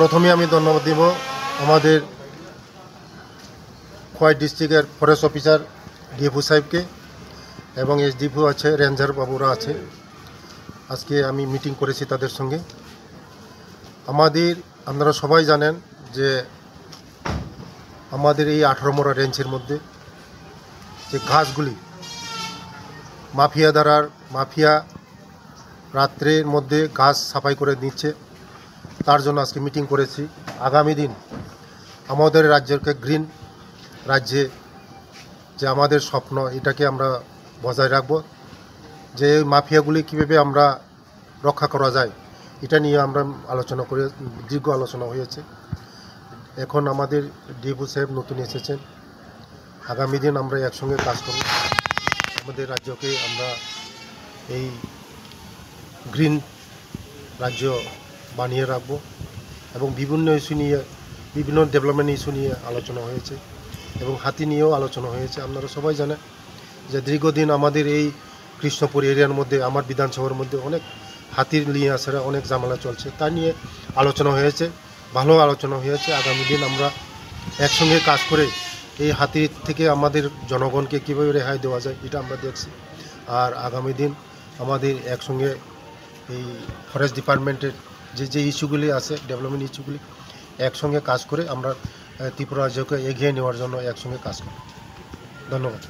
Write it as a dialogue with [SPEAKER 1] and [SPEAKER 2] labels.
[SPEAKER 1] প্রথমে আমি ধন্যবাদ দিব আমাদের খোয়াই ডিস্ট্রিক্টের ফরেস্ট অফিসার ডিএফও সাহেবকে এবং এসডিপিও আছে, রেঞ্জার বাবুরা আছে। আজকে আমি মিটিং করেছি তাদের সঙ্গে। আপনারা সবাই জানেন যে আমাদের এই 18 মোড়া রেঞ্জের মধ্যে যে ঘাসগুলি মাফিয়া রাত্রের মধ্যে ঘাস সাফাই করে নিচ্ছে, তার জন্য আজকে মিটিং করেছি। আগামী দিন আমাদের রাজ্যকে গ্রিন রাজ্যে যে আমাদের স্বপ্ন, এটাকে আমরা বজায় রাখব। যে মাফিয়াগুলি কীভাবে আমরা রক্ষা করা যায়, এটা নিয়ে আমরা আলোচনা করে দীর্ঘ আলোচনা হয়েছে। এখন আমাদের ডিএফও সাহেব নতুন এসেছেন। আগামী দিন আমরা একসঙ্গে কাজ করব, আমাদের রাজ্যকে আমরা এই গ্রিন রাজ্য বানিয়ে রাখব। এবং বিভিন্ন ইস্যু নিয়ে, বিভিন্ন ডেভেলপমেন্ট ইস্যু নিয়ে আলোচনা হয়েছে এবং হাতি নিয়েও আলোচনা হয়েছে। আপনারা সবাই জানেন যে দীর্ঘদিন আমাদের এই কৃষ্ণপুর এরিয়ার মধ্যে, আমার বিধানসভার মধ্যে অনেক হাতির নিয়ে আসারা অনেক ঝামেলা চলছে, তা নিয়ে আলোচনা হয়েছে, ভালো আলোচনা হয়েছে। আগামী দিন আমরা একসঙ্গে কাজ করে এই হাতির থেকে আমাদের জনগণকে কীভাবে রেহাই দেওয়া যায়, এটা আমরা দেখছি। আর আগামী দিন আমাদের একসঙ্গে এই ফরেস্ট ডিপার্টমেন্টের যে ইস্যুগুলি আছে, ডেভেলপমেন্ট ইস্যুগুলি, একসঙ্গে কাজ করে আমরা ত্রিপুরা রাজ্যকে এগিয়ে নেওয়ার জন্য একসঙ্গে কাজ করি। ধন্যবাদ।